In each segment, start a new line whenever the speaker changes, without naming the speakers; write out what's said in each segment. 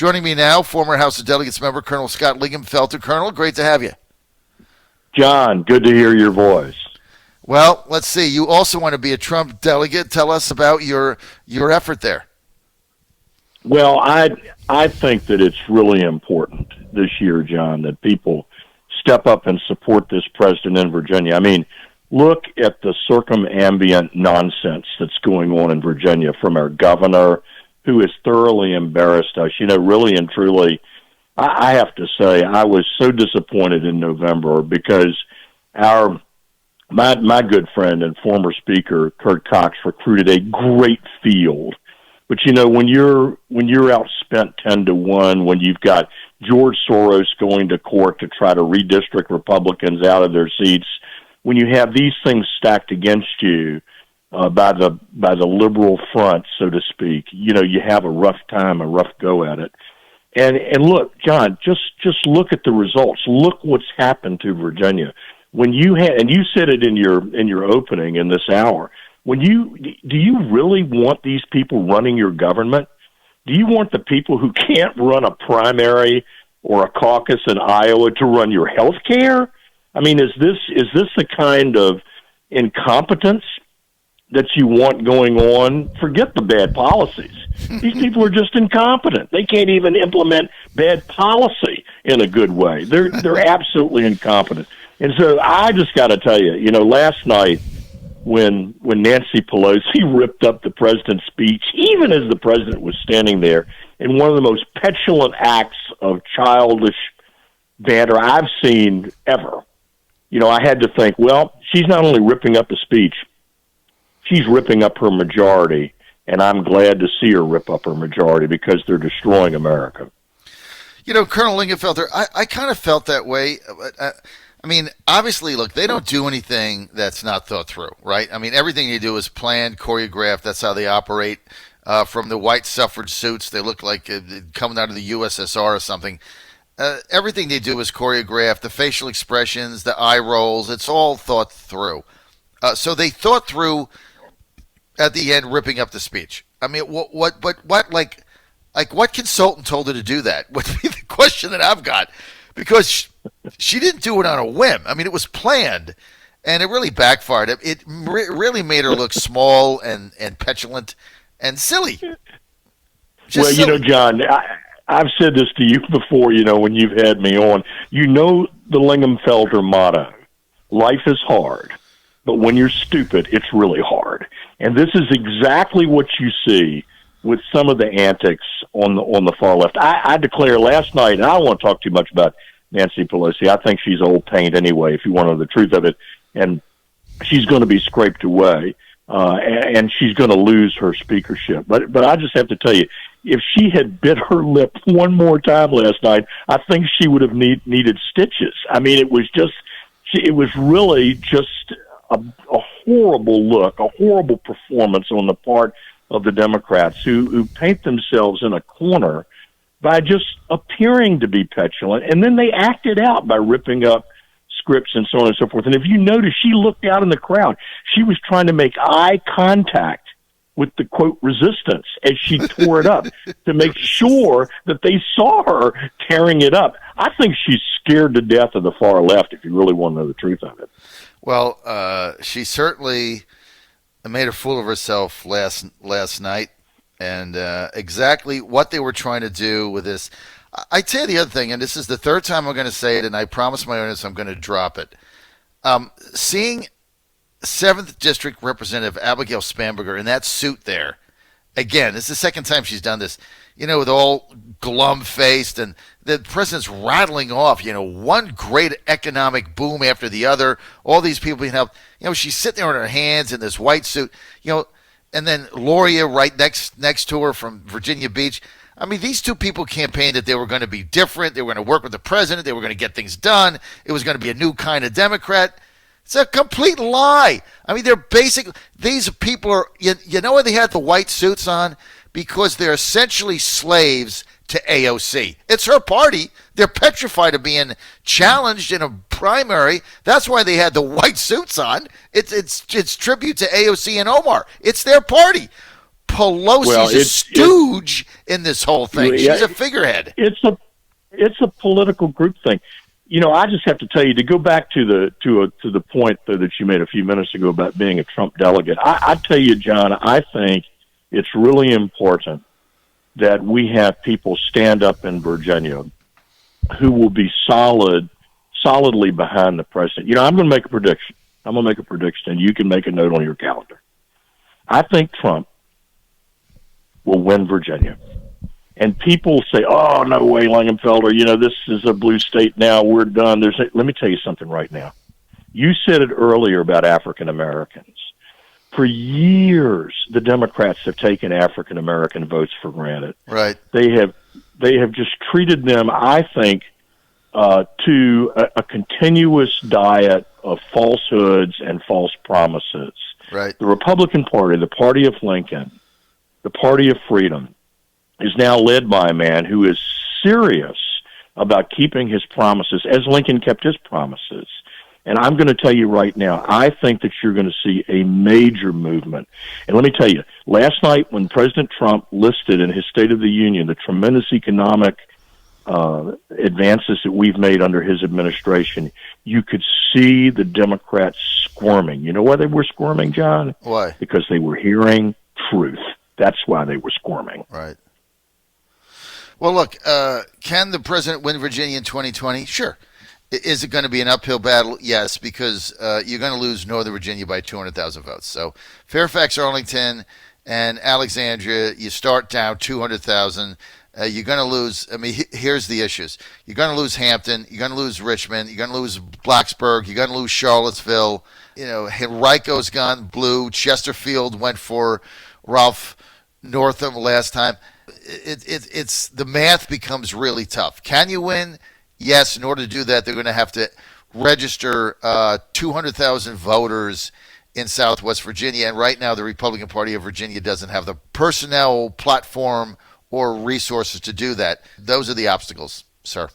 Joining me now, former House of Delegates member Colonel Scott Linghamfelter. Colonel, great to have you.
John, good to hear your voice.
Well, let's see. You also want to be a Trump delegate. Tell us about your effort there.
Well, I think that it's really important this year, John, that people step up and support this president in Virginia. I mean, look at the circumambient nonsense that's going on in Virginia from our governor, who has thoroughly embarrassed us. You know, really and truly, I have to say I was so disappointed in November because my good friend and former speaker Kurt Cox recruited a great field. But you know, when you're outspent 10-1, when you've got George Soros going to court to try to redistrict Republicans out of their seats, when you have these things stacked against you by the liberal front, so to speak, you know, you have a rough time, a rough go at it. And look, John, just look at the results. Look what's happened to Virginia. When you had, and you said it in your opening in this hour, do you really want these people running your government? Do you want the people who can't run a primary or a caucus in Iowa to run your health care? I mean, is this the kind of incompetence that you want going on? Forget the bad policies. These people are just incompetent. They can't even implement bad policy in a good way. They're absolutely incompetent. And so I just got to tell you, you know, last night when Nancy Pelosi ripped up the president's speech, even as the president was standing there, in one of the most petulant acts of childish banter I've seen ever, you know, I had to think, well, she's not only ripping up the speech, she's ripping up her majority, and I'm glad to see her rip up her majority because they're destroying America.
You know, Colonel Linghamfelter, I kind of felt that way. I mean, obviously, look, they don't do anything that's not thought through, right? I mean, everything they do is planned, choreographed. That's how they operate. From the white suffrage suits, they look like coming out of the USSR or something. Everything they do is choreographed. The facial expressions, the eye rolls, it's all thought through. So they thought through at the end ripping up the speech. I mean, what what consultant told her to do that would be the question that I've got, because she didn't do it on a whim. I mean, it was planned, and it really backfired. It really made her look small and petulant and silly.
Well, you know, John, I've said this to you before, you know, when you've had me on. You know the Linghamfelter motto, life is hard, but when you're stupid, it's really hard. And this is exactly what you see with some of the antics on the far left. I declare last night, and I don't want to talk too much about Nancy Pelosi. I think she's old paint anyway, if you want to know the truth of it. And she's going to be scraped away, and she's going to lose her speakership. But I just have to tell you, if she had bit her lip one more time last night, I think she would have needed stitches. I mean, it was really just a horrible look, a horrible performance on the part of the Democrats who paint themselves in a corner by just appearing to be petulant, and then they act it out by ripping up scripts and so on and so forth. And if you notice, she looked out in the crowd. She was trying to make eye contact with the, quote, resistance as she tore it up to make sure that they saw her tearing it up. I think she's scared to death of the far left, if you really want to know the truth of it.
Well, she certainly made a fool of herself last night, and exactly what they were trying to do with this. I tell you the other thing, and this is the third time I'm going to say it, and I promise my audience I'm going to drop it. Seeing 7th District Representative Abigail Spanberger in that suit there, again, this is the second time she's done this, you know, with all glum-faced, and the president's rattling off, you know, one great economic boom after the other, all these people being helped. You know, she's sitting there on her hands in this white suit, you know, and then Loria right next to her from Virginia Beach. I mean, these two people campaigned that they were going to be different. They were going to work with the president. They were going to get things done. It was going to be a new kind of Democrat. It's a complete lie. I mean, these people are, you know why they had the white suits on? Because they're essentially slaves to AOC. It's her party. They're petrified of being challenged in a primary. That's why they had the white suits on. It's tribute to AOC and Omar. It's their party. Pelosi's a stooge in this whole thing. She's a figurehead.
It's a political group thing. I just have to tell you, to go back to the point that you made a few minutes ago about being a Trump delegate. I tell you, John, I think it's really important that we have people stand up in Virginia who will be solidly behind the president. I'm going to make a prediction. And you can make a note on your calendar. I think Trump will win Virginia. And people say, oh, no way, Linghamfelter, this is a blue state now, we're done. Let me tell you something right now. You said it earlier about African Americans. For years, the Democrats have taken African American votes for granted.
Right.
They have just treated them, I think, to a continuous diet of falsehoods and false promises.
Right.
The Republican Party, the party of Lincoln, the party of freedom, is now led by a man who is serious about keeping his promises, as Lincoln kept his promises. And I'm going to tell you right now, I think that you're going to see a major movement. And let me tell you, last night when President Trump listed in his State of the Union the tremendous economic advances that we've made under his administration, you could see the Democrats squirming. You know why they were squirming, John?
Why?
Because they were hearing truth. That's why they were squirming.
Right. Well, look, can the president win Virginia in 2020? Sure. Is it going to be an uphill battle? Yes, because you're going to lose Northern Virginia by 200,000 votes. So Fairfax, Arlington, and Alexandria, you start down 200,000. You're going to lose. I mean, here's the issues. You're going to lose Hampton. You're going to lose Richmond. You're going to lose Blacksburg. You're going to lose Charlottesville. Henrico's gone blue. Chesterfield went for Ralph Northam last time. It's the math becomes really tough. Can you win? Yes. In order to do that, they're going to have to register 200,000 voters in Southwest Virginia. And right now, the Republican Party of Virginia doesn't have the personnel, platform, or resources to do that. Those are the obstacles, sir.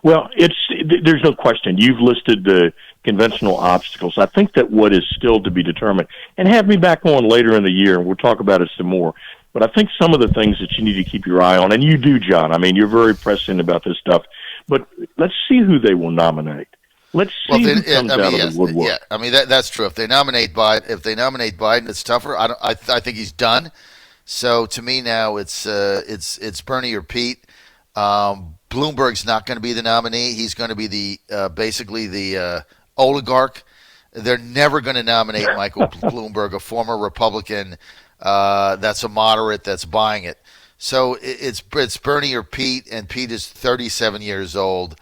Well, there's no question. You've listed the conventional obstacles. I think that what is still to be determined, and have me back on later in the year, and we'll talk about it some more, but I think some of the things that you need to keep your eye on, and you do, John, I mean, you're very prescient about this stuff, but let's see who they will nominate. Let's see who comes out of the woodwork.
Yeah, I mean, that's true. If they nominate Biden, it's tougher. I think he's done. So to me now, it's Bernie or Pete. Bloomberg's not going to be the nominee. He's going to be the basically the oligarch. They're never going to nominate Michael Bloomberg, a former Republican that's a moderate that's buying it. So it's Bernie or Pete, and Pete is 37 years old.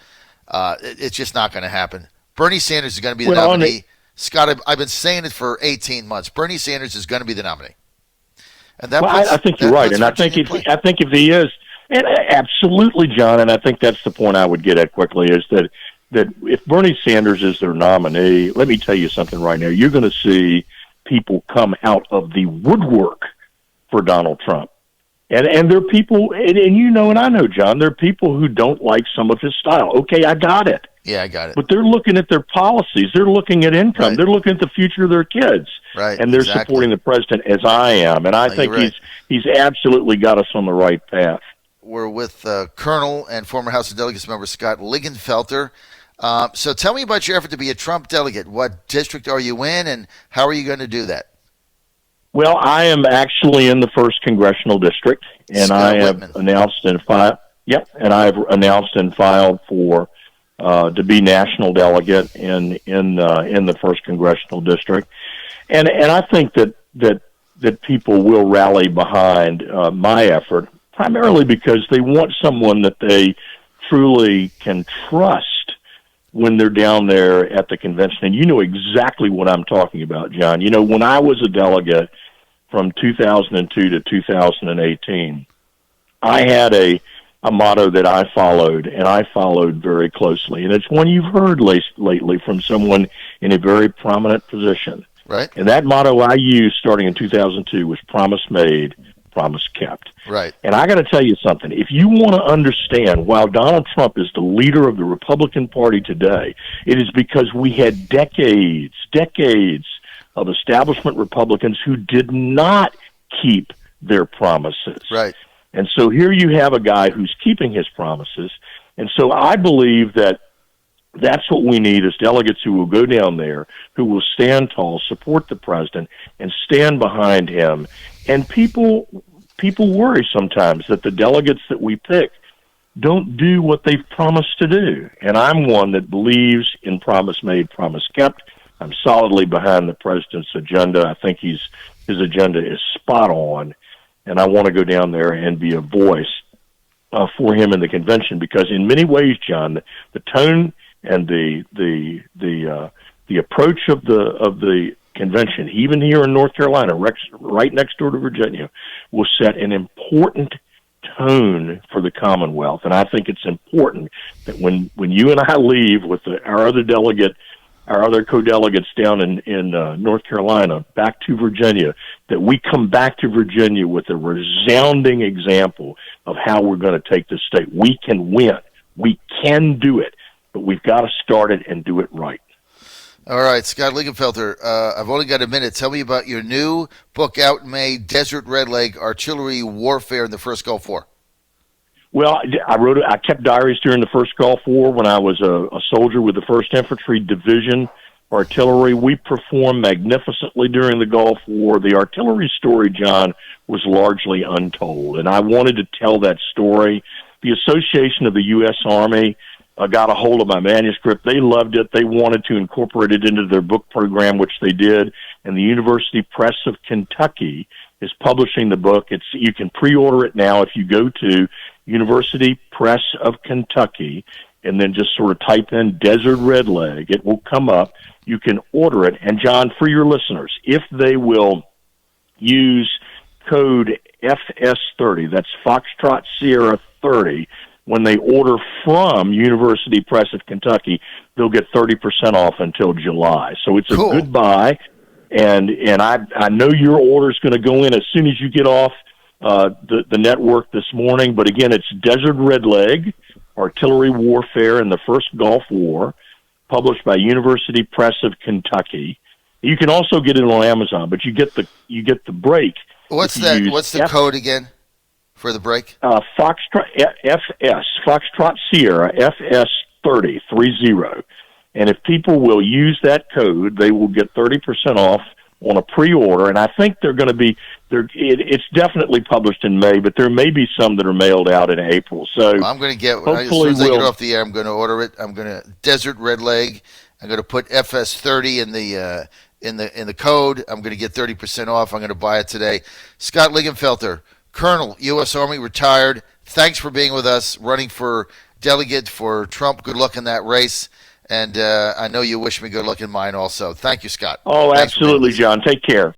It's just not going to happen. Bernie Sanders is going to be the nominee. Scott, I've been saying it for 18 months. Bernie Sanders is going to be the nominee. And
I think you're right, and I think if he is, and absolutely, John, and I think that's the point I would get at quickly is that if Bernie Sanders is their nominee, let me tell you something right now. You're going to see people come out of the woodwork for Donald Trump, and there are people, and I know, John, there are people who don't like some of his style. Okay, I got it.
Yeah, I got it.
But they're looking at their policies. They're looking at income.
Right.
They're looking at the future of their kids.
Right.
And they're supporting the president, as I am. And I think he's absolutely got us on the right path.
We're with Colonel and former House of Delegates member Scott Linghamfelter. So tell me about your effort to be a Trump delegate. What district are you in, and how are you going to do that?
Well, I am actually in the 1st Congressional District, and
Scott
I have
Whitman.
announced and filed. Yep, and I have announced and filed for to be national delegate in the 1st Congressional District, and I think that people will rally behind my effort, primarily because they want someone that they truly can trust when they're down there at the convention. And you know exactly what I'm talking about, John. When I was a delegate from 2002 to 2018, I had a motto that I followed, and I followed very closely. And it's one you've heard lately from someone in a very prominent position.
Right.
And that motto I used starting in 2002 was promise made, promise kept.
Right.
And I got to tell you something. If you want to understand why Donald Trump is the leader of the Republican Party today, it is because we had decades of establishment Republicans who did not keep their promises.
Right.
And so here you have a guy who's keeping his promises. And so I believe that that's what we need is delegates who will go down there, who will stand tall, support the president, and stand behind him. And people worry sometimes that the delegates that we pick don't do what they've promised to do. And I'm one that believes in promise made, promise kept. I'm solidly behind the president's agenda. I think his agenda is spot on. And I want to go down there and be a voice for him in the convention, because in many ways, John, the tone and the approach of the convention, even here in North Carolina, right next door to Virginia, will set an important tone for the Commonwealth. And I think it's important that when you and I leave with our other co-delegates down in North Carolina back to Virginia, that we come back to Virginia with a resounding example of how we're going to take this state. We can win. We can do it, but we've got to start it and do it right.
All right, Scott Linghamfelter, I've only got a minute. Tell me about your new book out in May, Desert Red Leg, Artillery Warfare in the First Gulf War.
Well, I kept diaries during the First Gulf War when I was a soldier with the 1st Infantry Division Artillery. We performed magnificently during the Gulf War. The artillery story, John, was largely untold, and I wanted to tell that story. The Association of the U.S. Army got a hold of my manuscript. They loved it. They wanted to incorporate it into their book program, which they did, and the University Press of Kentucky is publishing the book. You can pre-order it now if you go to University Press of Kentucky and then just sort of type in Desert Red Leg. It will come up. You can order it. And, John, for your listeners, if they will use code FS30, that's Foxtrot Sierra 30, when they order from University Press of Kentucky, they'll get 30% off until July. So it's
cool.
A good buy. And I know your order is going to go in as soon as you get off the network this morning. But again, it's Desert Red Leg, Artillery Warfare in the First Gulf War, published by University Press of Kentucky. You can also get it on Amazon, but you get the break.
What's that? What's the code again for the break?
Foxtrot Sierra FS30 30. And if people will use that code, they will get 30% off on a pre-order. And I think they're going to be it's definitely published in May, but there may be some that are mailed out in April. So
I'm going to get as soon as I get off the air, I'm going to order it. I'm going to Desert Red Leg. I'm going to put FS30 in the code. I'm going to get 30% off. I'm going to buy it today. Scott Linghamfelter, Colonel, U.S. Army, retired. Thanks for being with us, running for delegate for Trump. Good luck in that race. And I know you wish me good luck in mine also. Thank you, Scott.
Oh, absolutely, John. Take care.